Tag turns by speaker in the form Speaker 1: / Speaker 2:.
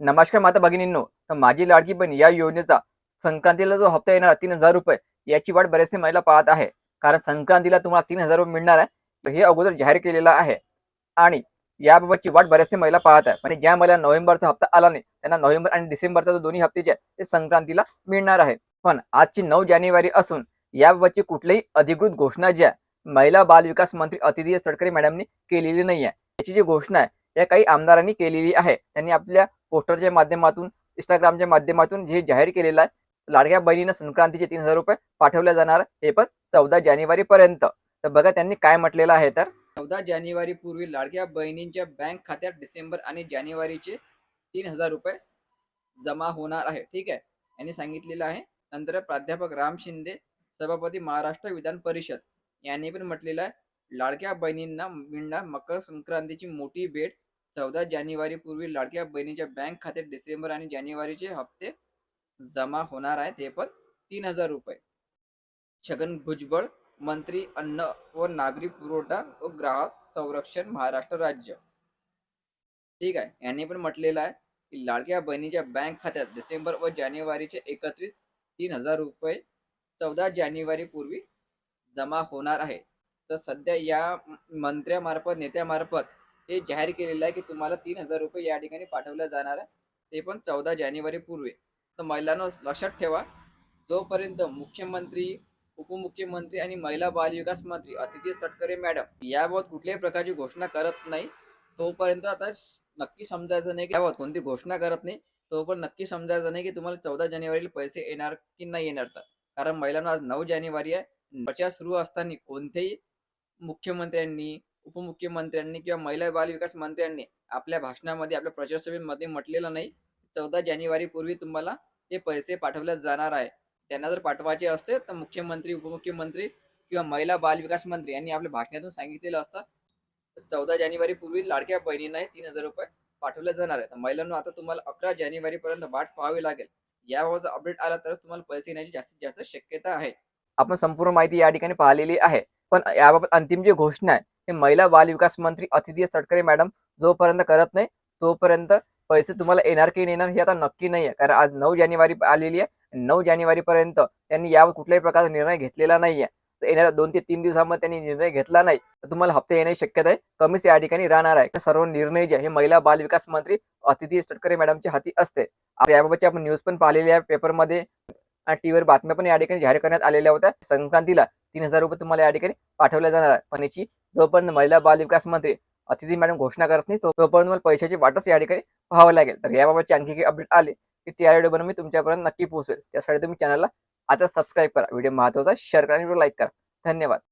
Speaker 1: नमस्कार माता भगिनींनो, तर माझी लाडकी बहीण या योजनेचा संक्रांतीला जो हप्ता येणार ₹3000 याची वाट बरेचसे महिला पाहत आहे. कारण संक्रांतीला तुम्हाला ₹3000 मिळणार आहे. तर हे अगोदर जाहीर केलेलं आहे आणि याबाबतची वाट बरेचसे महिला पाहत आहे. पण ज्या महिला नोव्हेंबरचा हप्ता आला नाही, त्यांना नोव्हेंबर आणि डिसेंबरचा जो दोन्ही हप्ते जे आहे, ते संक्रांतीला मिळणार आहे. पण आजची 9 जानेवारी असून याबाबतची कुठलीही अधिकृत घोषणा जी आहे, महिला बालविकास मंत्री अदिती तटकरे मॅडमनी केलेली नाही आहे. याची जी घोषणा आहे, या काही आमदारांनी केलेली आहे. त्यांनी आपल्या पोस्टरच्या माध्यमातून, Instagramच्या माध्यमातून जे जाहीर केलेलं आहे, लाडक्या बहिणींना संक्रांतीचे ₹3000 पाठवले जाणार, हे पण 14 जानेवारीपर्यंत. तर बघा त्यांनी काय म्हटलेलं आहे तर 14 जानेवारी पूर्वी लाडक्या बहिणींच्या बँक खात्यात डिसेंबर आणि जानेवारीचे ₹3000 जमा होणार आहे. ठीक आहे. यांनी सांगितलेलं आहे. नंतर प्राध्यापक राम शिंदे, सभापती महाराष्ट्र विधान परिषद यांनी पण म्हटलेलं आहे, लाडक्या बहिणींना मिळणार मकर संक्रांतीची मोठी भेट. 14 जानेवारी पूर्वी लाडक्या बहिणीच्या बँक खात्यात डिसेंबर आणि जानेवारीचे हप्ते जमा होणार आहेत. ते पण ₹3000. छगन भुजबळ, मंत्री अन्न व नागरी पुरवठा व ग्राहक संरक्षण महाराष्ट्र राज्य. ठीक आहे. यांनी पण म्हटलेलं आहे, की लाडक्या बहिणीच्या बँक खात्यात डिसेंबर व जानेवारीचे एकत्रित ₹3000 14 जानेवारी पूर्वी जमा होणार आहे. तर सध्या या मंत्र्यामार्फत, नेत्यामार्फत हे जाहीर केलेलं आहे, की तुम्हाला ₹3000 या ठिकाणी पाठवल्या जाणार आहे. ते पण 14 जानेवारी पूर्वी. तर महिलांनो लक्षात ठेवा, जोपर्यंत मुख्यमंत्री, उपमुख्यमंत्री आणि महिला बालविकास मंत्री अदिती तटकरे मॅडम याबाबत कुठल्याही प्रकारची घोषणा करत नाही, तोपर्यंत आता नक्की समजायचं नाही, की याबाबत कोणती घोषणा करत नाही, तोपर्यंत नक्की समजायचं नाही, की तुम्हाला 14 जानेवारीला पैसे येणार की नाही येणार तर. कारण महिलांनो आज 9 जानेवारी आहे. प्रचार सुरू असताना कोणत्याही मुख्यमंत्र्यांनी, उपमुख्यमंत्र्यांनी किंवा महिला बालविकास मंत्र्यांनी आपल्या भाषणामध्ये, आपल्या प्रचारसभेमध्ये म्हटलेलं नाही, 14 जानेवारी पूर्वी तुम्हाला हे पैसे पाठवले जाणार आहे. त्यांना जर पाठवायचे असते तर मुख्यमंत्री, उपमुख्यमंत्री किंवा महिला बालविकास मंत्री यांनी आपल्या भाषणातून सांगितलेलं असतं. 14 जानेवारी पूर्वी लाडक्या बहिणींना ₹3000 पाठवले जाणार आहेत. महिलांनो आता तुम्हाला 11 जानेवारीपर्यंत वाट पाहावी लागेल. याबाबतचा अपडेट आला तरच तुम्हाला पैसे येण्याची जास्तीत जास्त शक्यता आहे. आपण संपूर्ण माहिती या ठिकाणी पाहिलेली आहे. पण याबाबत अंतिम जी घोषणा आहे, हे महिला बालविकास मंत्री अदिती तटकरे मॅडम जोपर्यंत करत नाही, तोपर्यंत पैसे तुम्हाला येणार की नाही येणार हे आता नक्की नाही आहे. कारण आज 9 जानेवारी आलेली आहे. 9 जानेवारीपर्यंत त्यांनी यावर कुठल्याही प्रकारचा निर्णय घेतलेला नाही आहे. तर येणाऱ्या 2 ते 3 दिवसामध्ये त्यांनी निर्णय घेतला नाही, तर तुम्हाला हप्ते येण्याची शक्यता आहे कमीच या ठिकाणी राहणार आहे. सर्व निर्णय जे आहे, हे महिला बालविकास मंत्री अदिती तटकरे मॅडमच्या हाती असते. याबाबतची आपण न्यूज पण पाहिलेली आहे पेपरमध्ये आणि टीव्हीवर बातम्या पण या ठिकाणी जाहीर करण्यात आलेल्या होत्या. संक्रांतीला ₹3000 तुम्हाला या ठिकाणी पाठवले जाणार आहे. पण याची जोपर्यंत महिला बालविकास मंत्री अदिती मॅडम घोषणा करत नाही, तोपर्यंत तुम्हाला पैशाची वाटच या ठिकाणी पाहावं लागेल. तर याबाबतची आणखी काही अपडेट आले, की त्या व्हिडिओ बनवून मी तुमच्यापर्यंत नक्की पोहोचवेल. त्यासाठी तुम्ही चॅनलला आता सबस्क्राईब करा. व्हिडिओ महत्त्वाचा शेअर करा आणि व्हिडिओ लाईक करा. धन्यवाद.